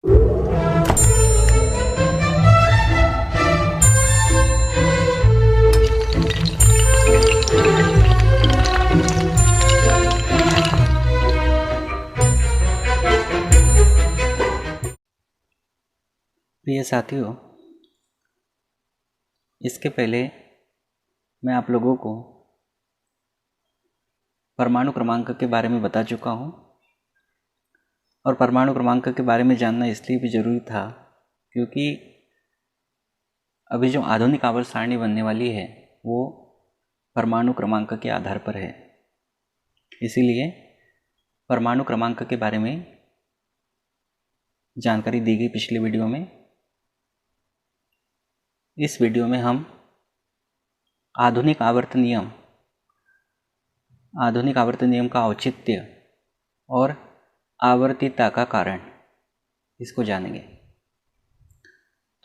प्रिय साथियों, इसके पहले मैं आप लोगों को परमाणु क्रमांक के बारे में बता चुका हूँ और परमाणु क्रमांक के बारे में जानना इसलिए भी ज़रूरी था क्योंकि अभी जो आधुनिक आवर्त सारणी बनने वाली है वो परमाणु क्रमांक के आधार पर है। इसीलिए परमाणु क्रमांक के बारे में जानकारी दी गई पिछले वीडियो में। इस वीडियो में हम आधुनिक आवर्त नियम का औचित्य और आवर्तीयता का कारण इसको जानेंगे।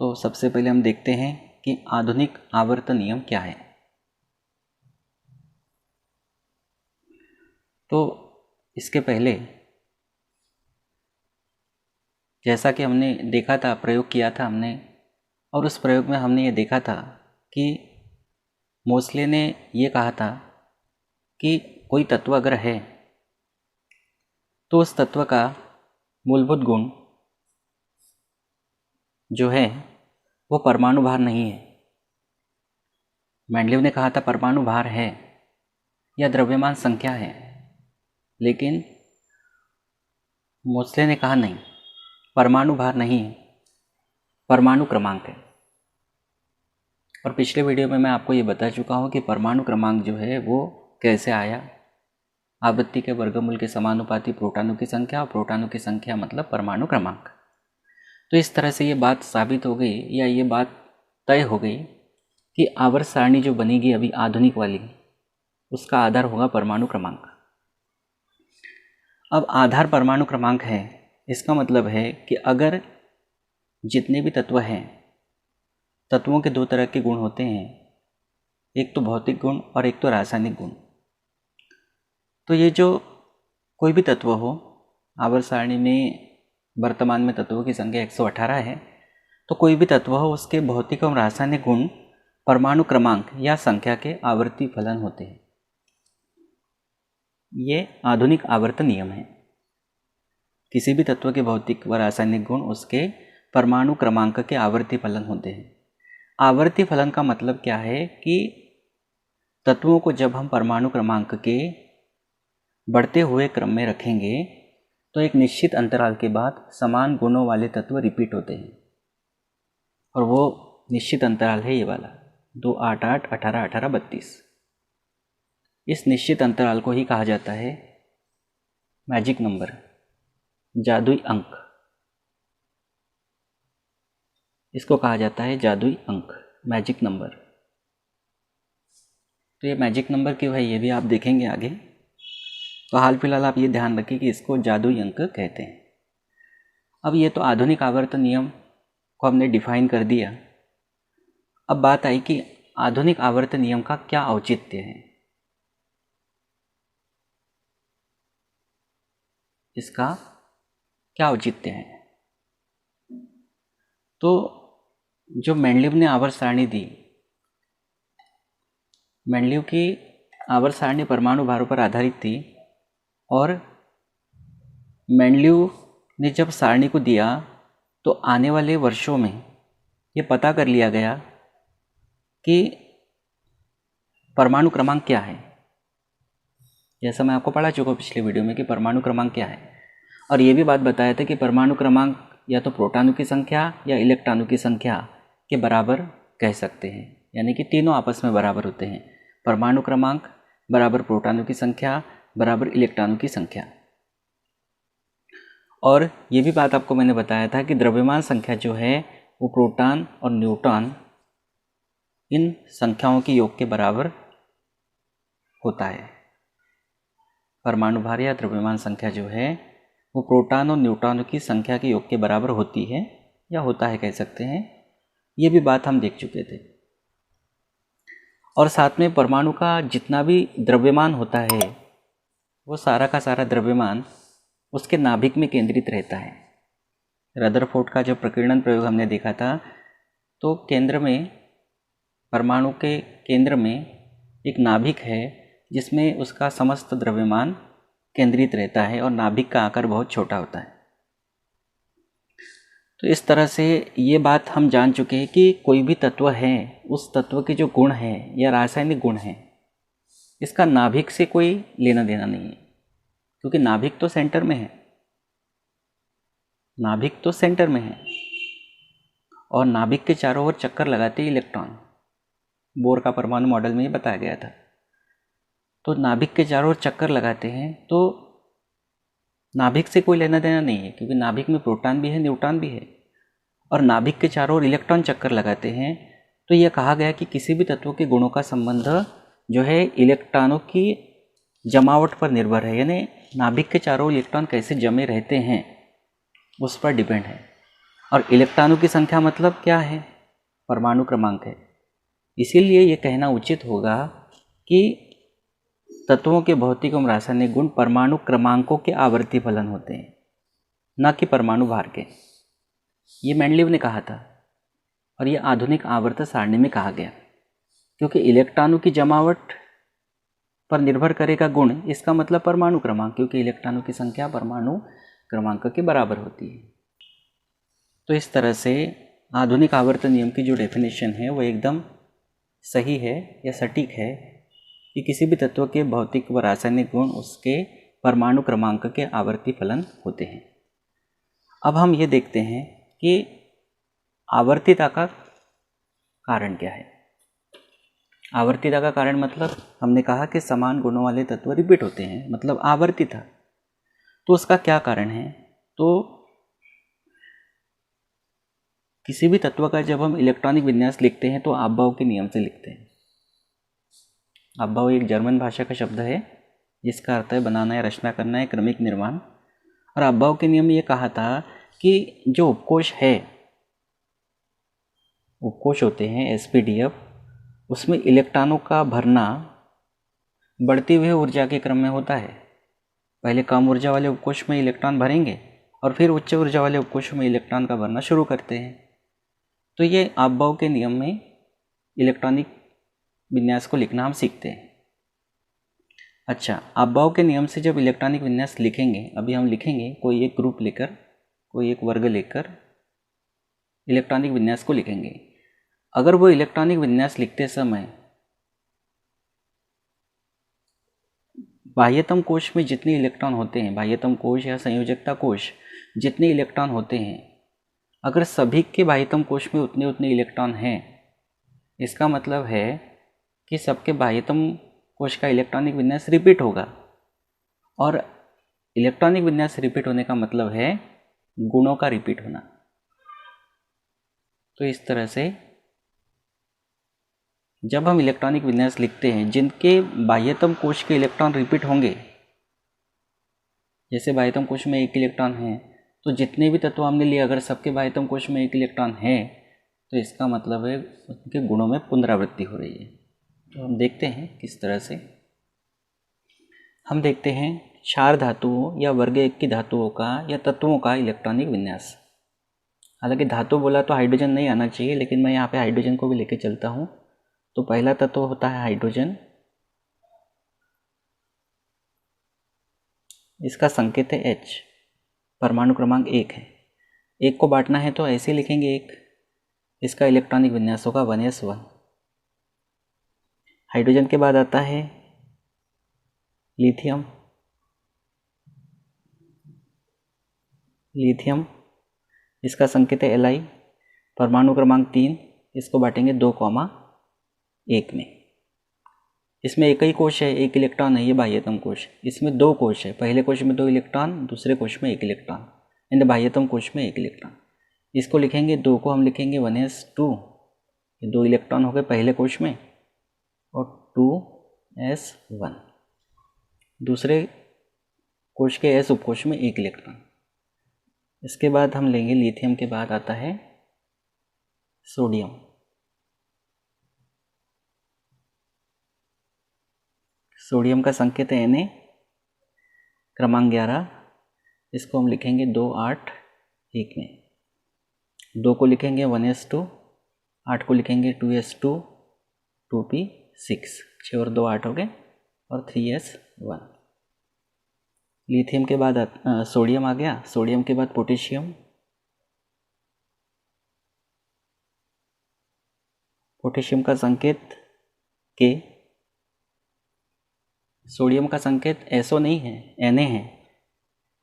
तो सबसे पहले हम देखते हैं कि आधुनिक आवर्त नियम क्या है। तो इसके पहले जैसा कि हमने देखा था, प्रयोग किया था हमने, और उस प्रयोग में हमने ये देखा था कि मोसले ने ये कहा था कि कोई तत्व अगर है तो उस तत्व का मूलभूत गुण जो है वो परमाणु भार नहीं है। मेंडलीव ने कहा था परमाणु भार है या द्रव्यमान संख्या है, लेकिन मोसले ने कहा नहीं, परमाणु भार नहीं है, परमाणु क्रमांक है। और पिछले वीडियो में मैं आपको ये बता चुका हूँ कि परमाणु क्रमांक जो है वो कैसे आया। आवृत्ति के वर्गमूल के समानुपाती प्रोटॉनों की संख्या, और प्रोटॉनों की संख्या मतलब परमाणु क्रमांक। तो इस तरह से ये बात साबित हो गई या ये बात तय हो गई कि आवर्त सारणी जो बनेगी अभी आधुनिक वाली, उसका आधार होगा परमाणु क्रमांक। अब आधार परमाणु क्रमांक है, इसका मतलब है कि अगर जितने भी तत्व हैं, तत्वों के दो तरह के गुण होते हैं, एक तो भौतिक गुण और एक तो रासायनिक गुण। तो ये जो कोई भी तत्व हो, आवर्त सारणी में वर्तमान में तत्वों की संख्या 118 है, तो कोई भी तत्व हो उसके भौतिक और रासायनिक गुण परमाणु क्रमांक या संख्या के आवर्ती फलन होते हैं। ये आधुनिक आवर्त नियम है। किसी भी तत्व के भौतिक व रासायनिक गुण उसके परमाणु क्रमांक के आवर्ती फलन होते हैं। आवर्ती फलन का मतलब क्या है कि तत्वों को जब हम परमाणु क्रमांक के बढ़ते हुए क्रम में रखेंगे तो एक निश्चित अंतराल के बाद समान गुणों वाले तत्व रिपीट होते हैं, और वो निश्चित अंतराल है ये वाला 2, 8, 8, 18, 18, 32। इस निश्चित अंतराल को ही कहा जाता है मैजिक नंबर, जादुई अंक। इसको कहा जाता है जादुई अंक, मैजिक नंबर। तो ये मैजिक नंबर क्यों है ये भी आप देखेंगे आगे। तो हाल फिलहाल आप ये ध्यान रखिए कि इसको जादुई अंक कहते हैं। अब ये तो आधुनिक आवर्त नियम को हमने डिफाइन कर दिया। अब बात आई कि आधुनिक आवर्त नियम का क्या औचित्य है, इसका क्या औचित्य है। तो जो मेंडलीव ने आवर्त सारणी दी, मेंडलीव की आवर्त सारणी परमाणु भारों पर आधारित थी, और मेंडलीव ने जब सारणी को दिया तो आने वाले वर्षों में ये पता कर लिया गया कि परमाणु क्रमांक क्या है। जैसा मैं आपको पढ़ा चुका पिछले वीडियो में कि परमाणु क्रमांक क्या है, और ये भी बात बताया था कि परमाणु क्रमांक या तो प्रोटॉनों की संख्या या इलेक्ट्रॉनों की संख्या के बराबर कह सकते हैं, यानी कि तीनों आपस में बराबर होते हैं। परमाणु क्रमांक बराबर प्रोटॉनों की संख्या बराबर इलेक्ट्रॉनों की संख्या। और ये भी बात आपको मैंने बताया था कि द्रव्यमान संख्या जो है वो प्रोटॉन और न्यूट्रॉन इन संख्याओं के योग के बराबर होता है। परमाणु भार या द्रव्यमान संख्या जो है वो प्रोटॉन और न्यूट्रॉन की संख्या के योग के बराबर होती है या होता है कह सकते हैं। ये भी बात हम देख चुके थे। और साथ में परमाणु का जितना भी द्रव्यमान होता है वो सारा का सारा द्रव्यमान उसके नाभिक में केंद्रित रहता है। रदरफोर्ड का जो प्रकीर्णन प्रयोग हमने देखा था, तो केंद्र में, परमाणु के केंद्र में एक नाभिक है जिसमें उसका समस्त द्रव्यमान केंद्रित रहता है और नाभिक का आकार बहुत छोटा होता है। तो इस तरह से ये बात हम जान चुके हैं कि कोई भी तत्व है, उस तत्व के जो गुण हैं या रासायनिक गुण हैं, इसका नाभिक से कोई लेना देना नहीं है, क्योंकि नाभिक तो सेंटर में है, नाभिक तो सेंटर में है और नाभिक के चारों ओर चक्कर लगाते ही इलेक्ट्रॉन, बोर का परमाणु मॉडल में ये बताया गया था। तो नाभिक के चारों ओर चक्कर लगाते हैं, तो नाभिक से कोई लेना देना नहीं है, क्योंकि नाभिक में प्रोटॉन भी है, न्यूट्रॉन भी है, और नाभिक के चारों ओर इलेक्ट्रॉन चक्कर लगाते हैं। तो यह कहा गया कि किसी भी तत्व के गुणों का संबंध जो है इलेक्ट्रॉनों की जमावट पर निर्भर है, यानी नाभिक के चारों ओर इलेक्ट्रॉन कैसे जमे रहते हैं उस पर डिपेंड है। और इलेक्ट्रॉनों की संख्या मतलब क्या है? परमाणु क्रमांक है। इसीलिए ये कहना उचित होगा कि तत्वों के भौतिक एवं रासायनिक गुण परमाणु क्रमांकों के आवर्ती फलन होते हैं, न कि परमाणु भार के। ये मेंडलीव ने कहा था और ये आधुनिक आवर्त सारणी में कहा गया, क्योंकि इलेक्ट्रॉनों की जमावट पर निर्भर करेगा गुण, इसका मतलब परमाणु क्रमांक, क्योंकि इलेक्ट्रॉनों की संख्या परमाणु क्रमांक के बराबर होती है। तो इस तरह से आधुनिक आवर्त नियम की जो डेफिनेशन है वो एकदम सही है या सटीक है कि किसी भी तत्व के भौतिक व रासायनिक गुण उसके परमाणु क्रमांक के आवर्ती फलन होते हैं। अब हम ये देखते हैं कि आवर्तिता का कारण क्या है। आवर्तिता का कारण मतलब हमने कहा कि समान गुणों वाले तत्व रिपीट होते हैं, मतलब आवर्तिता। तो उसका क्या कारण है? तो किसी भी तत्व का जब हम इलेक्ट्रॉनिक विन्यास लिखते हैं तो अबबाउ के नियम से लिखते हैं। अबबाउ एक जर्मन भाषा का शब्द है जिसका अर्थ है बनाना या रचना करना है, क्रमिक निर्माण। और अबबाउ के नियम में ये कहा था कि जो उपकोष है, उपकोष होते हैं एसपीडीएफ, उसमें इलेक्ट्रॉनों का भरना बढ़ती हुई ऊर्जा के क्रम में होता है। पहले कम ऊर्जा वाले उपकोष में इलेक्ट्रॉन भरेंगे और फिर उच्च ऊर्जा वाले उपकोष में इलेक्ट्रॉन का भरना शुरू करते हैं। तो ये अबबाउ के नियम में इलेक्ट्रॉनिक विन्यास को लिखना हम सीखते हैं। अच्छा, अबबाउ के नियम से जब इलेक्ट्रॉनिक विन्यास लिखेंगे, अभी हम लिखेंगे कोई एक ग्रुप लेकर, कोई एक वर्ग लेकर इलेक्ट्रॉनिक विन्यास को लिखेंगे। अगर वो इलेक्ट्रॉनिक विन्यास लिखते समय बाह्यतम कोश में जितने इलेक्ट्रॉन होते हैं, बाह्यतम कोश या संयोजकता कोश जितने इलेक्ट्रॉन होते हैं, अगर सभी के बाह्यतम कोश में उतने उतने इलेक्ट्रॉन हैं, इसका मतलब है कि सबके बाह्यतम कोश का इलेक्ट्रॉनिक विन्यास रिपीट होगा। और इलेक्ट्रॉनिक विन्यास रिपीट होने का मतलब है गुणों का रिपीट होना। तो इस तरह से जब हम इलेक्ट्रॉनिक विन्यास लिखते हैं जिनके बाह्यतम कोश के इलेक्ट्रॉन रिपीट होंगे, जैसे बाह्यतम कोश में एक इलेक्ट्रॉन है, तो जितने भी तत्व हमने लिए अगर सबके बाह्यतम कोश में एक इलेक्ट्रॉन है तो इसका मतलब है उनके गुणों में पुनरावृत्ति हो रही है। तो हम देखते हैं किस तरह से। हम देखते हैं क्षार धातुओं या वर्ग 1 की धातुओं का या तत्वों का इलेक्ट्रॉनिक विन्यास। हालांकि धातु बोला तो हाइड्रोजन नहीं आना चाहिए, लेकिन मैं यहाँ पे हाइड्रोजन को भी लेके चलता हूँ। तो पहला तत्व होता है हाइड्रोजन, इसका संकेत है H, परमाणु क्रमांक 1 है। 1 को बांटना है तो ऐसे लिखेंगे 1, इसका इलेक्ट्रॉनिक विन्यास होगा 1s1। हाइड्रोजन के बाद आता है लिथियम, लिथियम इसका संकेत है Li, परमाणु क्रमांक 3, इसको बांटेंगे 2,1 में। इसमें एक ही कोश है, एक इलेक्ट्रॉन है, ये बाह्यतम कोश। इसमें 2 कोश है, पहले कोश में 2 इलेक्ट्रॉन, दूसरे कोश में 1 इलेक्ट्रॉन, एंड बाह्यतम कोश में 1 इलेक्ट्रॉन। इसको लिखेंगे 2 को हम लिखेंगे 1s2, ये 2 इलेक्ट्रॉन हो गए पहले कोश में, और 2s1 दूसरे कोश के s उपकोश में 1 इलेक्ट्रॉन। इसके बाद हम लेंगे लिथियम के बाद आता है सोडियम। सोडियम का संकेत है Na, क्रमांक 11, इसको हम लिखेंगे 2,8,1 में। 2 को लिखेंगे 1s2, 8 को लिखेंगे 2s2, 2p6, 6 और 2 8 हो गए, और 3s1। लिथियम के बाद सोडियम आ गया, सोडियम के बाद पोटेशियम, पोटेशियम का संकेत के, सोडियम का संकेत SO नहीं है, Na है,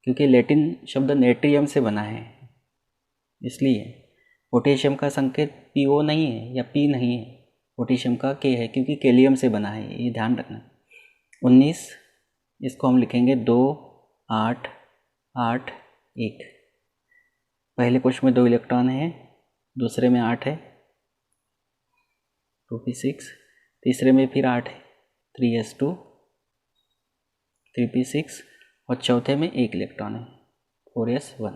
क्योंकि लैटिन शब्द नेट्रियम से बना है इसलिए। पोटेशियम का संकेत PO नहीं है या P नहीं है, पोटेशियम का K है क्योंकि कैलियम से बना है, ये ध्यान रखना। 19, इसको हम लिखेंगे 2 8 8 1। पहले कोश में 2 इलेक्ट्रॉन है, दूसरे में 8 है, 2p6, तीसरे में फिर 8 है, 3s2, 3p6, और चौथे में 1 इलेक्ट्रॉन है, 4s1।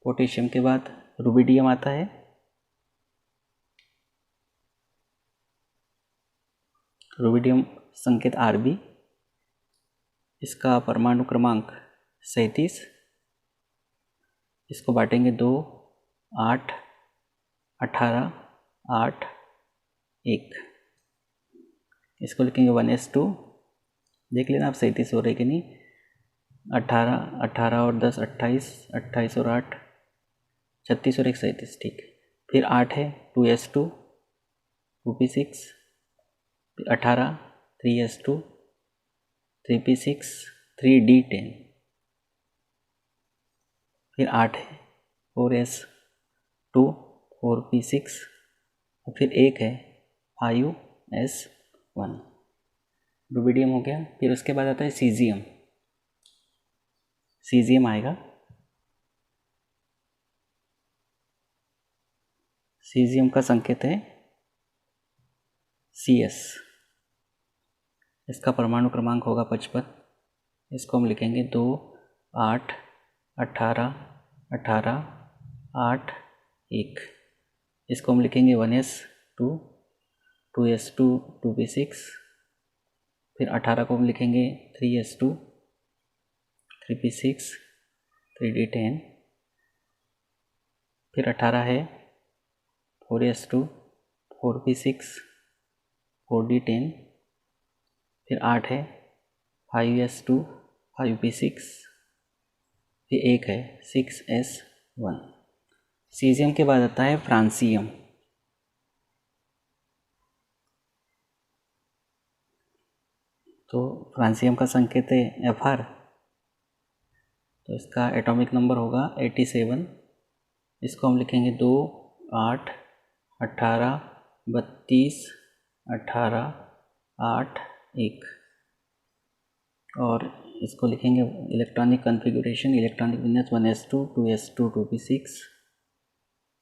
पोटेशियम के बाद रुबिडियम आता है, रुबिडियम संकेत Rb, इसका परमाणु क्रमांक 37, इसको बांटेंगे 2 8 18 8 1, इसको लिखेंगे 1s2, देख लेना आप 37 हो रहे कि नहीं, 18 18 और 10 28, 28 और 8 36 और 1 37, ठीक। फिर 8 है, 2s2, 2p6, फिर 18, 3s2, 3p6, 3d10, फिर 8 है, 4s2, 4p6, और फिर 1 है, 5s1। रुबिडियम हो गया। फिर उसके बाद आता है सीजियम, सीजियम आएगा, सीजियम का संकेत है CS, इसका परमाणु क्रमांक होगा 55, इसको हम लिखेंगे 2 8 18 18 8 1, इसको हम लिखेंगे 1s2, 2s2, 2p6, फिर 18 को हम लिखेंगे 3s2, 3p6, 3d10, फिर 18 है, 4s2, 4p6, 4d10, फिर 8 है, 5s2, 5p6, फिर 1 है, 6s1। सीजियम के बाद आता है फ्रांसियम, तो फ्रांसियम का संकेत है Fr, तो इसका एटॉमिक नंबर होगा 87, इसको हम लिखेंगे 2 8 18 32 18 8 1, और इसको लिखेंगे इलेक्ट्रॉनिक कॉन्फ़िगरेशन, इलेक्ट्रॉनिक विन्यास 1s2, 2s2, 2p6,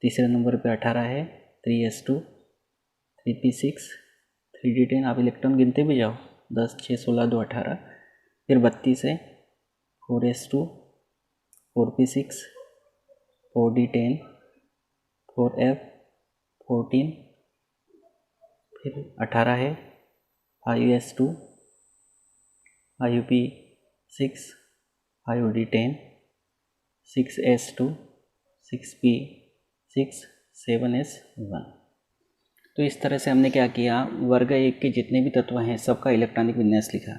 तीसरे नंबर पे 18 है, 3s2, 3p6, 3d10, आप इलेक्ट्रॉन गिनते भी जाओ, 10 6 16 2 18, फिर 32 है, 4s2, 4p6, 4d10, 4f, 14, फिर 18 है, 5s2, 5p6, 5d10, 6s2, 6p6, 7s1। तो इस तरह से हमने क्या किया, वर्ग 1 के जितने भी तत्व हैं सबका इलेक्ट्रॉनिक विन्यास लिखा।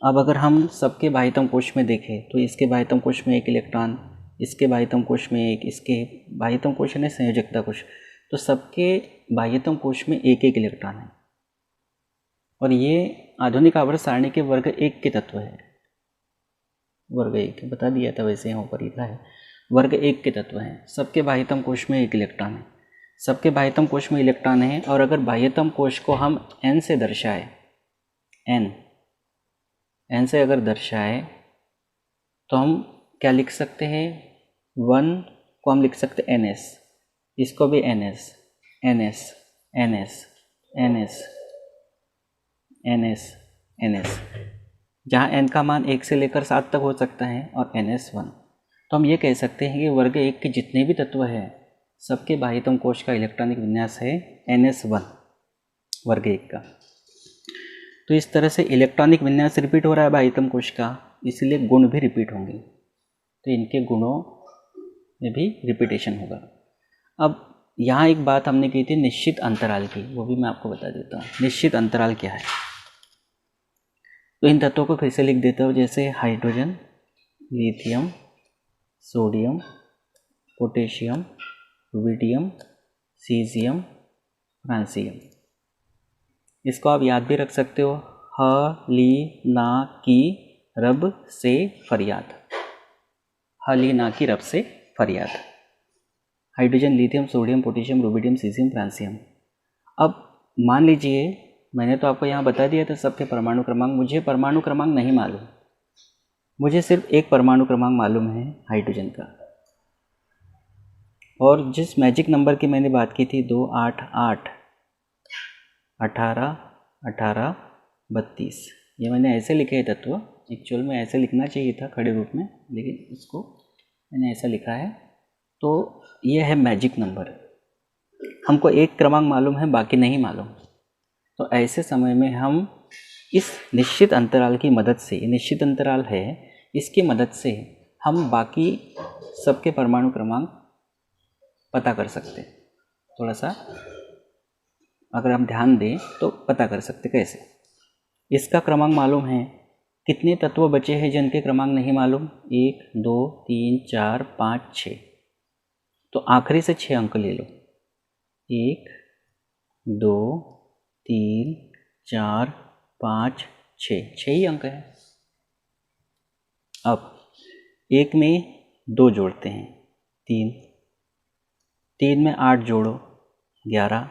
अब अगर हम सबके बाह्यतम कोश में देखें तो इसके बाह्यतम कोश में 1 इलेक्ट्रॉन, इसके बाह्यतम कोश में 1, इसके बाह्यतम कोश यानी संयोजकता कोश, तो सबके बाह्यतम कोश में 1 1 इलेक्ट्रॉन है, और ये आधुनिक आवर्त सारणी के वर्ग 1 के तत्व है। वर्ग 1 बता दिया था, वैसे यहाँ पर लिखा है, वर्ग 1 के तत्व हैं, सबके बाह्यतम कोश में 1 इलेक्ट्रॉन है, सबके बाह्यतम कोश में इलेक्ट्रॉन है। और अगर बाह्यतम कोश को हम n से दर्शाए, n से अगर दर्शाए तो हम क्या लिख सकते हैं, 1 को हम लिख सकते हैं ns, इसको भी ns, ns, ns, ns, ns, ns, जहाँ n का मान 1 से लेकर 7 तक हो सकता है, और ns1। तो हम ये कह सकते हैं कि वर्ग 1 के जितने भी तत्व हैं सबके बाह्यतम कोश का इलेक्ट्रॉनिक विन्यास है ns1, वर्ग 1 का। तो इस तरह से इलेक्ट्रॉनिक विन्यास रिपीट हो रहा है बाह्यतम कोश का, इसलिए गुण भी रिपीट होंगे। तो इनके गुणों में भी रिपीटेशन होगा। अब यहाँ एक बात हमने की थी निश्चित अंतराल की, वो भी मैं आपको बता देता हूँ। निश्चित अंतराल क्या है, तो इन तत्वों को फिर से लिख देता हूँ, जैसे hydrogen, lithium, sodium, potassium, rubidium, caesium, francium. इसको आप याद भी रख सकते हो, ह ली ना की रब से फरियाद, ह ली ना की रब से फरियाद। Hydrogen, lithium, sodium, potassium, rubidium, caesium, francium. अब मान लीजिए मैंने तो आपको यहाँ बता दिया था सबके परमाणु क्रमांक, मुझे परमाणु क्रमांक नहीं मालूम, मुझे सिर्फ एक परमाणु क्रमांक मालूम है हाइड्रोजन का। और जिस मैजिक नंबर की मैंने बात की थी 2, 8, 8, 18, 18, 32, ये मैंने ऐसे लिखे है तत्व, एक्चुअल में ऐसे लिखना चाहिए था खड़े रूप में, लेकिन इसको मैंने ऐसा लिखा है। तो ये है मैजिक नंबर। हमको एक क्रमांक मालूम है, बाकी नहीं मालूम। तो ऐसे समय में हम इस निश्चित अंतराल की मदद से, निश्चित अंतराल है, इसकी मदद से हम बाकी सबके परमाणु क्रमांक पता कर सकते हैं। थोड़ा सा अगर हम ध्यान दें तो पता कर सकते। कैसे? इसका क्रमांक मालूम है, कितने तत्व बचे हैं जिनके क्रमांक नहीं मालूम? 1, 2, 3, 4, 5, 6। तो आखिरी से 6 अंक ले लो। 1, 2, 3, 4, 5, 6, 6 ही अंक है। अब 1 में 2 जोड़ते हैं, 3, 3 में 8 जोड़ो, 11,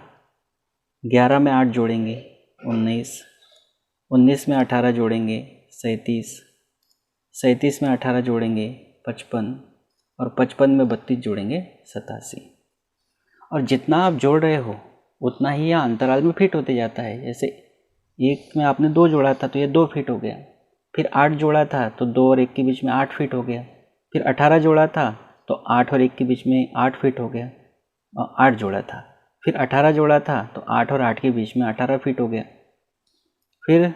11 में 8 जोड़ेंगे 19, 19 में 18 जोड़ेंगे 37, 37 में 18 जोड़ेंगे 55, और 55 में 32 जोड़ेंगे 87। और जितना आप जोड़ रहे हो उतना ही यह अंतराल में फिट होते जाता है। जैसे 1 में आपने 2 जोड़ा था तो ये 2 फिट हो गया, फिर 8 जोड़ा था तो 2 और 1 के बीच में 8 फिट हो गया, फिर 18 जोड़ा था तो 8 और 1 के बीच में 8 फिट हो गया, और 8 जोड़ा था, फिर 18 जोड़ा था तो 8 और 8 के बीच में 18 फिट हो गया, फिर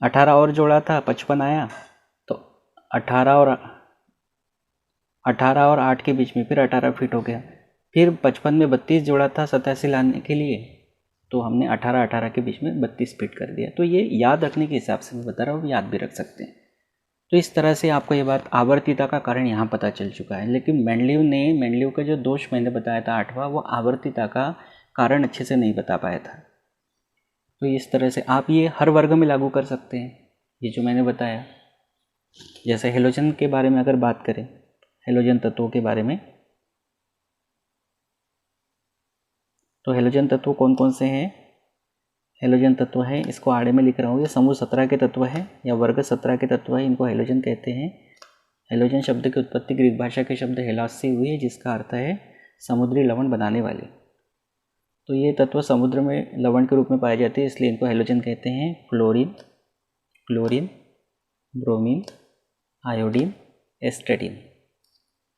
18 और जोड़ा था 55 आया, तो 18 और 8 के बीच में फिर 18 फिट हो गया, फिर 55 में 32 जोड़ा था 87 लाने के लिए, तो हमने 18 के बीच में 32 फिट कर दिया। तो ये याद रखने के हिसाब से मैं बता रहा हूँ, याद भी रख सकते हैं। तो इस तरह से आपको ये बात आवर्तीता का कारण यहाँ पता चल चुका है। लेकिन मेंडलीव का जो दोष मैंने बताया था 8वां, वो आवर्तीता का कारण अच्छे से नहीं बता पाया था। तो इस तरह से आप ये हर वर्ग में लागू कर सकते हैं, ये जो मैंने बताया। जैसे हेलोजन के बारे में अगर बात करें, हेलोजन तत्वों के बारे में, तो हेलोजन तत्व कौन कौन से हैं? हेलोजन तत्व है, इसको आड़े में लिख रहा हूँ, ये समूह 17 के तत्व है या वर्ग 17 के तत्व है, इनको हेलोजन कहते हैं। हेलोजन शब्द की उत्पत्ति ग्रीक भाषा के शब्द हेलास से हुई है, जिसका अर्थ है समुद्री लवण बनाने वाले। तो ये तत्व समुद्र में लवण के रूप में पाए जाते हैं, इसलिए इनको हेलोजन कहते हैं। Chlorine, bromine, iodine, astatine.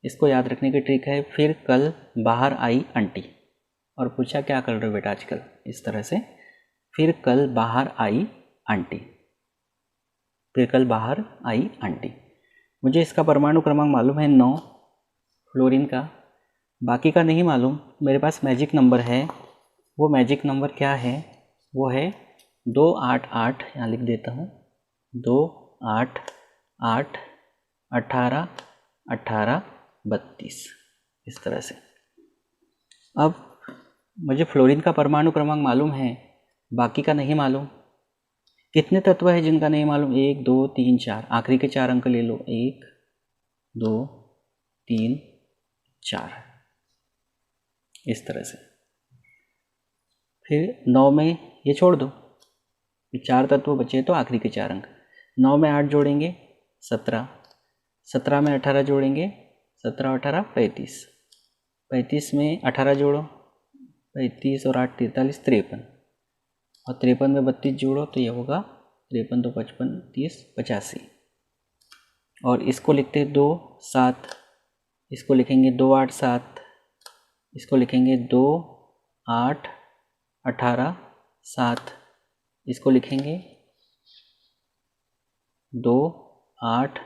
इसको याद रखने की ट्रिक है, फिर कल बाहर आई आंटी, और पूछा क्या कर रहे हो बेटा आजकल, इस तरह से, फिर कल बाहर आई आंटी, फिर कल बाहर आई आंटी। मुझे इसका परमाणु क्रमांक मालूम है 9 फ्लोरीन का, बाकी का नहीं मालूम। मेरे पास मैजिक नंबर है, वो मैजिक नंबर क्या है? वो है 288, यहाँ लिख देता हूँ, 2, 8, 8, 18, 18, 32, इस तरह से। अब मुझे फ्लोरीन का परमाणु क्रमांक मालूम है, बाकी का नहीं मालूम। कितने तत्व है जिनका नहीं मालूम? 1, 2, 3, 4, आखिरी के 4 अंक ले लो, 1, 2, 3, 4, इस तरह से। फिर 9 में ये छोड़ दो, 4 तत्व बचे तो आखिरी के 4 अंक। 9 में 8 जोड़ेंगे 17, 17 में 18 जोड़ेंगे, 17, 18, 35, 35 में 18 जोड़ो, 35 और 8, 43, 53, और 53 में 32 जोड़ो तो ये होगा 53, 2, 55, 30, 85। और इसको लिखते 2, 7, इसको लिखेंगे 2, 8, 7, इसको लिखेंगे 2, 8, 18, 7, इसको लिखेंगे 2, 8,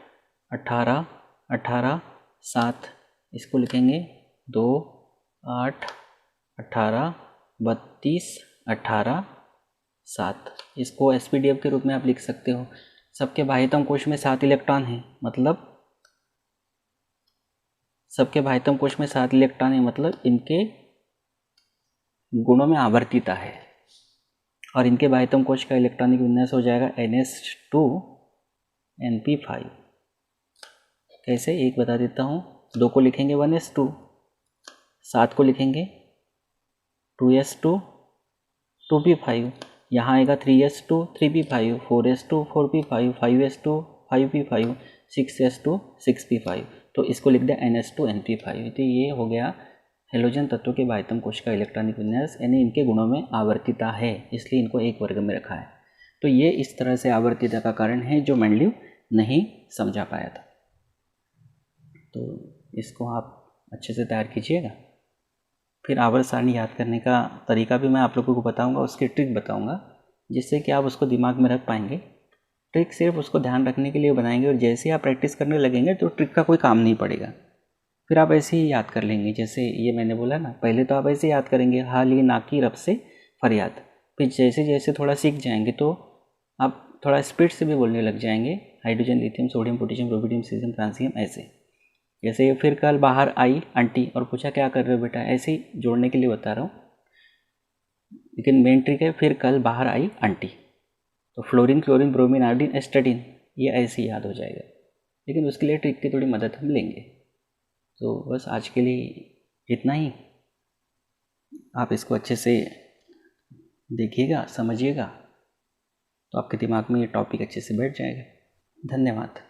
18, 18, 7, इसको लिखेंगे 2 8 18 32 18 7। इसको SPDF के रूप में आप लिख सकते हो। सबके बाह्यतम कोश में 7 इलेक्ट्रॉन हैं, मतलब सबके बाह्यतम कोश में 7 इलेक्ट्रॉन है, मतलब इनके गुणों में आवर्तिता है। और इनके बाह्यतम कोश का इलेक्ट्रॉनिक विन्यास हो जाएगा NH2 NP5। कैसे, एक बता देता हूँ। 2 को लिखेंगे 1s2, 7 को लिखेंगे 2s2 2p5, यहाँ आएगा 3s2 3p5, 4s2 4p5, 5s2 5p5, 6s2 6p5। तो इसको लिख दिया NH2 NP5। तो ये हो गया हेलोजन तत्व के बाह्यतम कोश का इलेक्ट्रॉनिक विन्यास, यानी इनके गुणों में आवर्तिता है, इसलिए इनको एक वर्ग में रखा है। तो ये इस तरह से आवर्तिता का कारण है जो मेंडलीव नहीं समझा पाया था। तो इसको आप अच्छे से तैयार कीजिएगा। फिर आवर्त सारणी याद करने का तरीका भी मैं आप लोगों को बताऊंगा, उसकी ट्रिक बताऊंगा, जिससे कि आप उसको दिमाग में रख पाएंगे। ट्रिक सिर्फ उसको ध्यान रखने के लिए बनाएंगे, और जैसे ही आप प्रैक्टिस करने लगेंगे तो ट्रिक का कोई काम नहीं पड़ेगा, फिर आप ऐसे ही याद कर लेंगे। जैसे ये मैंने बोला ना, पहले तो आप ऐसे याद करेंगे, हाल ही ना की रब से फरियाद। फिर जैसे जैसे थोड़ा सीख जाएंगे तो आप थोड़ा स्पीड से भी बोलने लग जाएंगे, hydrogen lithium sodium potassium rubidium caesium francium, ऐसे। जैसे फिर कल बाहर आई आंटी और पूछा क्या कर रहे हो बेटा, ऐसे ही जोड़ने के लिए बता रहा हूँ, लेकिन मेन ट्रिक है फिर कल बाहर आई आंटी। तो फ्लोरीन क्लोरीन ब्रोमीन आयोडीन एस्टाडीन, ये ऐसे ही याद हो जाएगा, लेकिन उसके लिए ट्रिक की थोड़ी मदद हम लेंगे। तो बस आज के लिए इतना ही। आप इसको अच्छे से देखिएगा, समझिएगा, तो आपके दिमाग में ये टॉपिक अच्छे से बैठ जाएगा। धन्यवाद।